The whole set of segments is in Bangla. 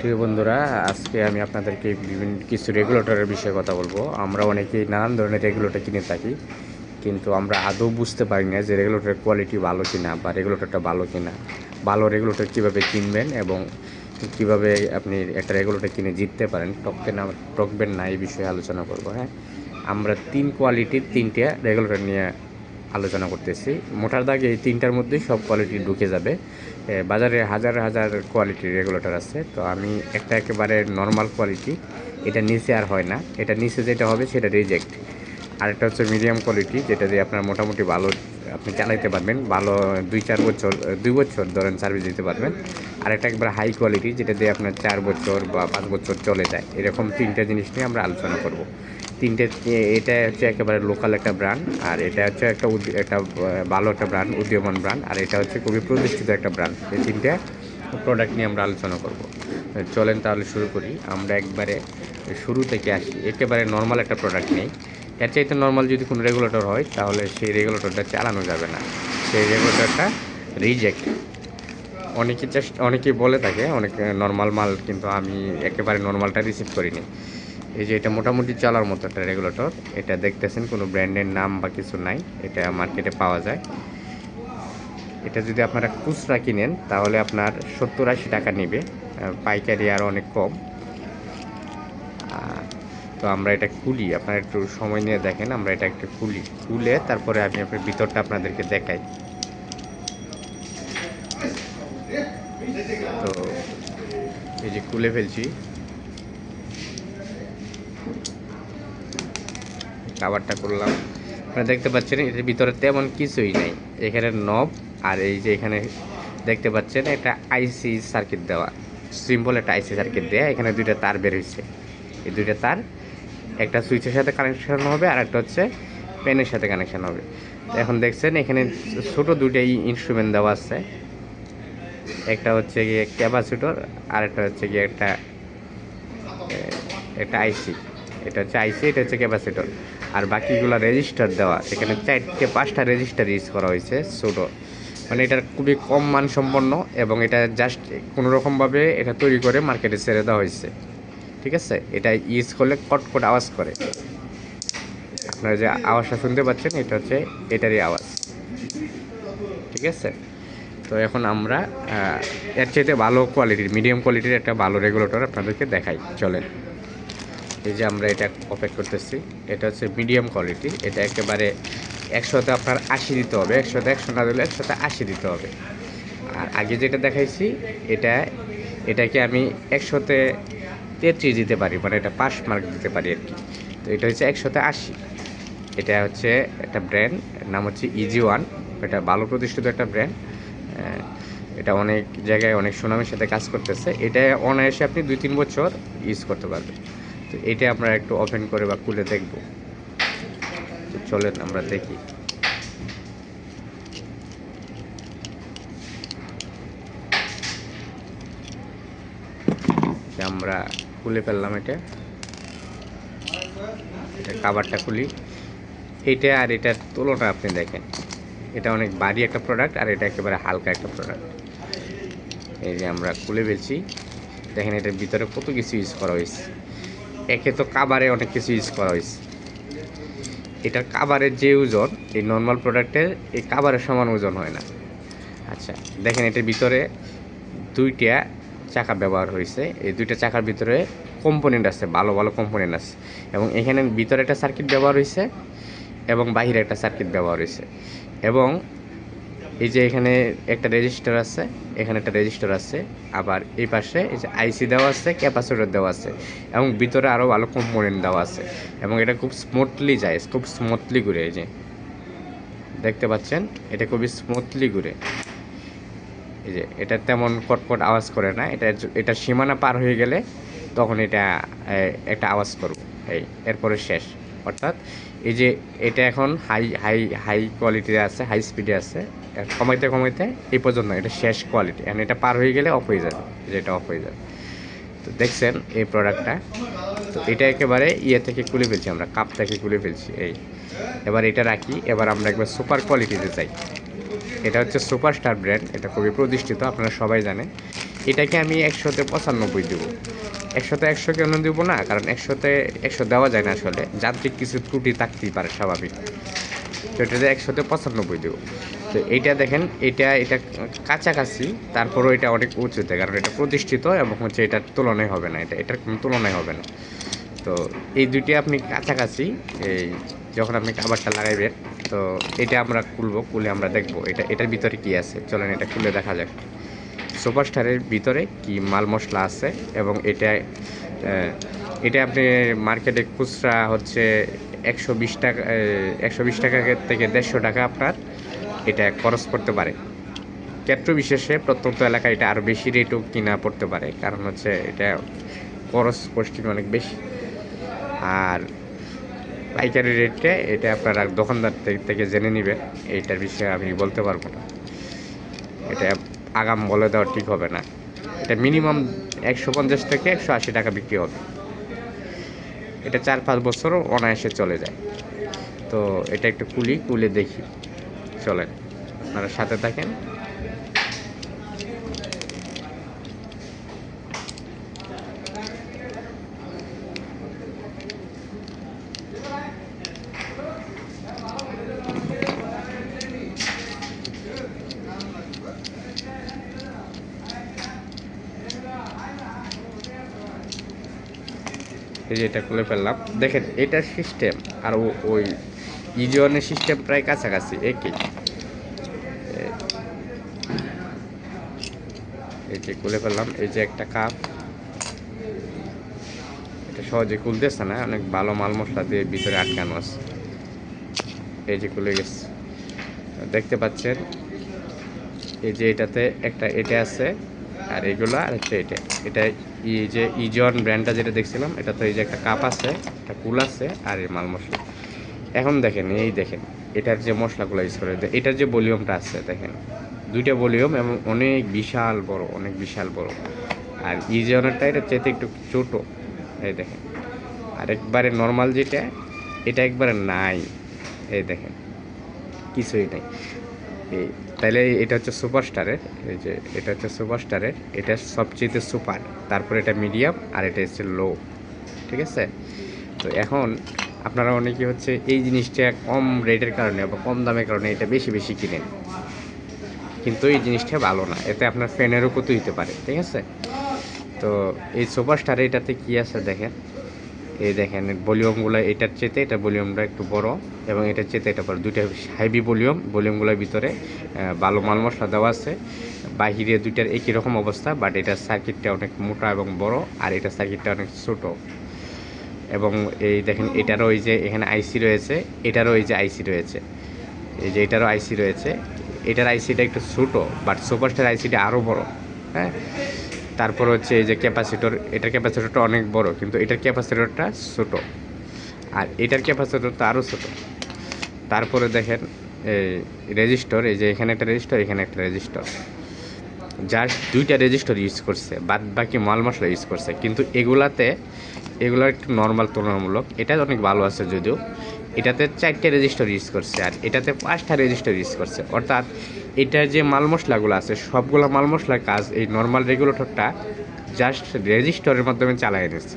প্রিয় বন্ধুরা, আজকে আমি আপনাদেরকে বিভিন্ন কিছু রেগুলেটরের বিষয়ে কথা বলবো। আমরা অনেকেই নানান ধরনের রেগুলেটর কিনে থাকি, কিন্তু আমরা আদৌ বুঝতে পারি না যে রেগুলেটরের কোয়ালিটি ভালো কিনা বা রেগুলেটরটা ভালো কিনা। ভালো রেগুলেটর কীভাবে কিনবেন এবং কীভাবে আপনি একটা রেগুলেটর কিনে জিততে পারেন, ঠকবেন না, এই বিষয়ে আলোচনা করব। হ্যাঁ, আমরা তিন কোয়ালিটির তিনটে রেগুলেটর নিয়ে আলোচনা করতেছি। মোটার দাগে এই তিনটার মধ্যেই সব কোয়ালিটি ঢুকে যাবে। বাজারে হাজার হাজার কোয়ালিটির রেগুলেটর আছে, তো আমি একটা একেবারে নর্মাল কোয়ালিটি, এটা নিচে আর হয় না, এটা নিচে যেটা হবে সেটা রিজেক্ট। আরেকটা হচ্ছে মিডিয়াম কোয়ালিটি, যেটা দিয়ে আপনার মোটামুটি ভালো আপনি চালাইতে পারবেন, ভালো 2-4 বছর 2 বছর ধরেন সার্ভিস দিতে পারবেন। আরেকটা একবার হাই কোয়ালিটি, যেটা দিয়ে আপনার 4 বছর বা 5 বছর চলে যায়। এরকম তিনটা জিনিস নিয়ে আমরা আলোচনা করব। তিনটে, এটা হচ্ছে একেবারে লোকাল একটা ব্র্যান্ড, আর এটা হচ্ছে একটা ভালো একটা ব্র্যান্ড, উদীয়মান ব্র্যান্ড, আর এটা হচ্ছে খুবই প্রতিষ্ঠিত একটা ব্র্যান্ড। এই তিনটে প্রোডাক্ট নিয়ে আমরা আলোচনা করব। চলেন তাহলে শুরু করি। আমরা একবারে শুরু থেকে আসি, একেবারে নর্মাল একটা প্রোডাক্ট নেই। এর চাইতে নর্মাল যদি কোনো রেগুলেটর হয়, তাহলে সেই রেগুলেটরটা চালানো যাবে না, সেই রেগুলেটরটা রিজেক্ট। অনেকেই বলে থাকে অনেক নর্মাল মাল, কিন্তু আমি একেবারে নর্মালটা রিসিভ করিনি। এই যে এটা মোটামুটি চলার মতো একটা রেগুলেটর, এটা দেখতেছেন কোনো ব্র্যান্ডের নাম বা কিছু নাই, এটা মার্কেটে পাওয়া যায়। এটা যদি আপনারা খুচরা কিনেন তাহলে আপনার 70-80 টাকা নেবে, পাইকারি আর অনেক কম। তো আমরা এটা খুলি, আপনারা একটু সময় নিয়ে দেখেন। আমরা এটা একটু খুলে তারপরে আমি আপনার ভিতরটা আপনাদেরকে দেখাই। তো এই যে খুলে ফেলছি, কাভারটা করলাম। আপনারা দেখতে পাচ্ছেন এটার ভিতরে তেমন কিছুই নাই। এখানে নব, আর এই যে এখানে দেখতে পাচ্ছেন এটা আইসি সার্কিট দেওয়া, সিম্পল একটা আইসি সার্কিট দেওয়া। এখানে দুইটা তার বের হয়েছে, এই দুইটা তার একটা সুইচের সাথে কানেকশন হবে, আর একটা হচ্ছে পেনের সাথে কানেকশন হবে। তো এখন দেখছেন এখানে ছোটো দুইটাই ইনস্ট্রুমেন্ট দেওয়া আছে, একটা হচ্ছে গিয়ে ক্যাপাসিটর, আর একটা হচ্ছে গিয়ে একটা আইসি। এটা হচ্ছে আইসি, এটা হচ্ছে ক্যাপাসিটর, আর বাকিগুলো রেজিস্টার দেওয়া। এখানে 4-5টা রেজিস্টার ইউজ করা হয়েছে ছোটো, মানে এটার খুবই কম মানসম্পন্ন, এবং এটা জাস্ট কোনোরকমভাবে এটা তৈরি করে মার্কেটে ছেড়ে দেওয়া হয়েছে। ঠিক আছে, এটা ইউজ করলে কটকট আওয়াজ করে। আপনারা যে আওয়াজটা শুনতে পাচ্ছেন, এটা হচ্ছে এটারই আওয়াজ। ঠিক আছে, তো এখন আমরা এর চাইতে ভালো কোয়ালিটির, মিডিয়াম কোয়ালিটির একটা ভালো রেগুলেটর আপনাদেরকে দেখাই, চলেন। এই যে আমরা এটা অপেক করতেছি, এটা হচ্ছে মিডিয়াম কোয়ালিটি। এটা একেবারে 100তে আপনার 80 দিতে হবে, 100তে 100 না দিলে 100তে 80 দিতে হবে। আর আগে যেটা দেখাইছি, এটাকে আমি 100তে 33 দিতে পারি, মানে এটা পাস মার্ক দিতে পারি আর কি। তো এটা হচ্ছে 100তে 80। এটা হচ্ছে একটা ব্র্যান্ড, নাম হচ্ছে EG1। এটা ভালো প্রতিষ্ঠিত একটা ব্র্যান্ড, এটা অনেক জায়গায় অনেক সুনামের সাথে কাজ করতেছে। এটা অনায়াসে আপনি 2-3 বছর ইউজ করতে পারবেন। তো এটা আমরা একটু ওপেন করে বা খুলে দেখব। তো চলেন আমরা দেখি। আমরা খুলে ফেললাম এটা কাভারটা খুলি। এটা আর এটার তুলনা আপনি দেখেন, এটা অনেক ভারী একটা প্রোডাক্ট, আর এটা একেবারে হালকা একটা প্রোডাক্ট। এই যে আমরা খুলে ফেলছি, দেখেন এটার ভিতরে কত কিছু ইউজ করা হয়েছে। একে তো কাভারে অনেক কিছু ইউজ করা হয়েছে। এটার কাভারের যে ওজন, এই নর্মাল প্রোডাক্টের এই কাভারের সমান ওজন হয় না। আচ্ছা, দেখেন এটার ভিতরে 2টা চাকা ব্যবহার হয়েছে। এই 2টা চাকার ভিতরে কম্পোনেন্ট আছে, ভালো ভালো কম্পোনেন্ট আছে, এবং এখানে ভিতরে একটা সার্কিট ব্যবহার হয়েছে এবং বাহিরে একটা সার্কিট ব্যবহার হয়েছে। এবং এই যে এখানে একটা রেজিস্টার আছে, এখানে একটা রেজিস্টার আছে, আবার এই পাশে এই যে আইসি দেওয়া আছে, ক্যাপাসিটর দেওয়া আছে, এবং ভিতরে আরও ভালো কম্পোনেন্ট দেওয়া আছে। এবং এটা খুব স্মুথলি যায়, খুব স্মুথলি ঘুরে। এই যে দেখতে পাচ্ছেন, এটা খুবই স্মুথলি ঘুরে। এই যে এটা তেমন কটকট আওয়াজ করে না। এটা সীমানা পার হয়ে গেলে তখন এটা একটা আওয়াজ করব, এরপরে শেষ। অর্থাৎ এই যে এটা এখন হাই হাই হাই কোয়ালিটিতে আছে, হাই স্পিডে আছে, কমাইতে কমাইতে এই পর্যন্ত এটা শেষ কোয়ালিটি, and এটা পার হয়ে গেলে অফ হয়ে যাবে, যেটা অফ হয়ে যাবে। তো দেখছেন এই প্রোডাক্টটা। তো এটা একেবারে থেকে খুলে ফেলছি, আমরা কাপ থেকে খুলে ফেলছি। এবার এটা রাখি। এবার আমরা একবার সুপার কোয়ালিটিতে চাই। এটা হচ্ছে সুপারস্টার ব্র্যান্ড, এটা খুবই প্রতিষ্ঠিত, আপনারা সবাই জানেন। এটাকে আমি 100-তে 95 দেবো। 100-তে 100 কেন দেবো না, কারণ 100-তে 100 দেওয়া যায় না, আসলে যান্ত্রিক কিছু ত্রুটি থাকতেই পারে স্বাভাবিক। তো এটাতে 100-তে 95 দেবো। তো এইটা দেখেন, এটা কাছাকাছি, তারপরেও এটা অনেক উঁচুতে, কারণ এটা প্রতিষ্ঠিত এবং হচ্ছে এটার তুলনায় হবে না, এটার কোনো তুলনায় হবে না। তো এই দুইটি আপনি কাছাকাছি, এই যখন আপনি কাভারটা লাগাইবেন, তো এটা আমরা খুলে আমরা দেখবো এটার ভিতরে কি আছে। চলেন এটা খুলে দেখা যাক সুপারস্টারের ভিতরে কি মাল মশলা আছে। এবং এটা আপনি মার্কেটে খুচরা হচ্ছে 120 টাকা, 120 টাকা থেকে 150 টাকা আপনার এটা খরচ করতে পারে। ক্ষেত্র বিশেষে প্রত্যন্ত এলাকায় এটা আরও বেশি রেটও কিনা পড়তে পারে, কারণ হচ্ছে এটা খরচ কষ্টিং অনেক বেশি। আর পাইকারি রেটে এটা আপনারা দোকানদার থেকে জেনে নেবেন, এইটার বিষয়ে আমি বলতে পারবো না, এটা আগাম বলে দেওয়া ঠিক হবে না। এটা মিনিমাম 150 থেকে 180 টাকা বিক্রি হবে। এটা 4-5 বছরও অনায়াসে চলে যায়। তো এটা একটু খুলে দেখি, চলেন আপনারা সাথে থাকেন। এই যে এটা খুলে ফেললাম, দেখেন এটার সিস্টেম আর ওই ইজিওনের সিস্টেম প্রায় কাছাকাছি একই। এই যে খুলে ফেললাম, এই যে একটা কাপ, এটা সহজে খুলতেছে না, অনেক ভালো মাল মশলা দিয়ে ভিতরে আটকানো আছে। এই যে খুলে গেছে, দেখতে পাচ্ছেন। এই যে এটাতে এটা আছে, আর এগুলো আর হচ্ছে এটা এই যে ইজন ব্র্যান্ডটা যেটা দেখছিলাম, এটা তো এই যে একটা কাপ আছে, একটা কুল আছে, আর এই মাল মশলা। এখন দেখেন, এই দেখেন এটার যে মশলাগুলো ইউজ করে, এটার যে ভলিউমটা আছে দেখেন, দুইটা ভলিউম এবং অনেক বিশাল বড়। আর ইজনেরটা এটা চেয়ে একটু ছোটো, এই দেখেন। আর একবারে নর্মাল যেটা, এটা একবারে নাই, এই দেখেন কিছুই নেই। তাইলে এটা হচ্ছে সুপারস্টারের, এই যে এটা হচ্ছে সুপারস্টারের, এটা সবচেয়ে সুপার, তারপর এটা মিডিয়াম, আর এটা হচ্ছে লো, ঠিক আছে। তো এখন আপনারা অনেকে হচ্ছে এই জিনিসটা কম রেটের কারণে বা কম দামের কারণে এটা বেশি কিনেন, কিন্তু এই জিনিসটা ভালো না, এতে আপনার ফ্যানেরও ক্ষতি হতে পারে, ঠিক আছে। তো এই সুপারস্টারে এটাতে কি আছে দেখেন, এই দেখেন ভলিউমগুলো এটার চেতে এটা ভলিউমটা একটু বড়, এবং এটার চেতে এটা বড়, দুইটা হাইবি ভলিউমগুলোর ভিতরে ভালো মাল মশলা দেওয়া আছে। বাহিরে দুইটার একই রকম অবস্থা, বাট এটার সার্কিটটা অনেক মোটা এবং বড়, আর এটার সার্কিটটা অনেক ছোটো। এবং এই দেখেন এটারও এই যে এখানে আইসি রয়েছে, এটারও এই যে আইসি রয়েছে, এই যে এটারও আইসি রয়েছে। এটার আইসিটা একটু ছোটো, বাট সুপারস্টার আইসিটা আরও বড়, হ্যাঁ। তারপর হচ্ছে এই যে ক্যাপাসিটর, এটার ক্যাপাসিটরটা অনেক বড়, কিন্তু এটার ক্যাপাসিটরটা ছোটো, আর এটার ক্যাপাসিটরটা আরও ছোটো। তারপরে দেখেন এই রেজিস্টর, এই যে এখানে একটা রেজিস্টর, এখানে একটা রেজিস্টর, জাস্ট দুইটা রেজিস্টর ইউজ করছে, বাদ বাকি মাল মশলা ইউজ করছে। কিন্তু এগুলো একটু নর্মাল তুলনামূলক, এটা অনেক ভালো আছে যদিও। এটাতে 4টে রেজিস্টর ইউজ করছে, আর এটাতে 5টা রেজিস্টর ইউজ করছে। অর্থাৎ এটার যে মাল মশলাগুলো আছে, সবগুলো মাল মশলার কাজ এই নর্মাল রেগুলেটরটা জাস্ট রেজিস্টরের মাধ্যমে চালাই নিচ্ছে।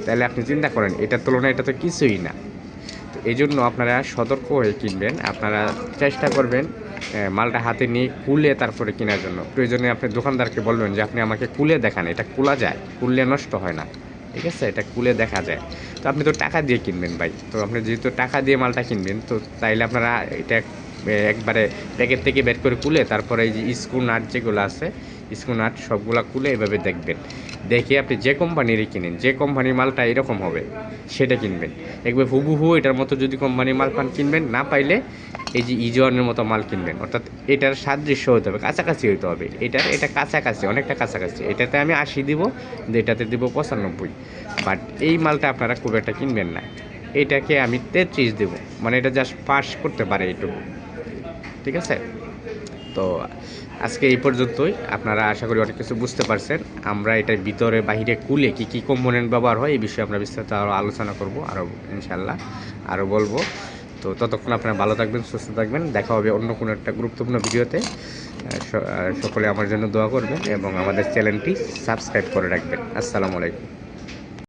তাহলে আপনি চিন্তা করেন, এটার তুলনায় এটা তো কিছুই না। তো এই জন্য আপনারা সতর্ক হয়ে কিনবেন, আপনারা চেষ্টা করবেন মালটা হাতে নিয়ে খুলে তারপরে কেনার জন্য। প্রয়োজনে আপনি দোকানদারকে বলবেন যে আপনি আমাকে খুলে দেখান, এটা খোলা যায়, খুললে নষ্ট হয় না, ঠিক আছে, এটা খুলে দেখা যায়। তো আপনি তো টাকা দিয়ে কিনবেন ভাই, তো আপনি যেহেতু টাকা দিয়ে মালটা কিনবেন, তো তাইলে আপনারা এটা একবারে প্যাকেট থেকে বের করে খুলে তারপরে এই যে স্ক্রু নাট যেগুলো আছে, স্ক্রু নাট সবগুলা খুলে এভাবে দেখবেন। দেখে আপনি যে কোম্পানিরই কিনেন, যে কোম্পানির মালটা এরকম হবে সেটা কিনবেন। একবার হুবহু এটার মতো যদি কোম্পানির মাল পান কিনবেন, না পাইলে এই যে ইজওয়ানের মতো মাল কিনবেন। অর্থাৎ এটার সাদৃশ্য হতে হবে, কাছাকাছি হতে হবে, এটা কাছাকাছি, অনেকটা কাছাকাছি। এটাতে আমি 80 দিব, এটাতে দিব 95। বাট এই মালটা আপনারা খুব একটা কিনবেন না, এটাকে আমি 33 দেবো, মানে এটা জাস্ট পাস করতে পারে এইটুকু, ঠিক আছে। তো আজকে এই পর্যন্তই, আপনারা আশা করি অনেক কিছু বুঝতে পারছেন। আমরা এটার ভিতরে বাহিরে খুলে কী কম্পোনেন্ট ব্যবহার হয় এই বিষয়ে আমরা বিস্তারিত আরও আলোচনা করব, আরও ইনশাল্লাহ আরও বলবো। তো ততক্ষণ আপনারা ভালো থাকবেন, সুস্থ থাকবেন, দেখা হবে অন্য কোনো একটা গুরুত্বপূর্ণ ভিডিওতে। সকলে আমার জন্য দোয়া করবেন এবং আমাদের চ্যানেলটি সাবস্ক্রাইব করে রাখবেন। আসসালামু আলাইকুম।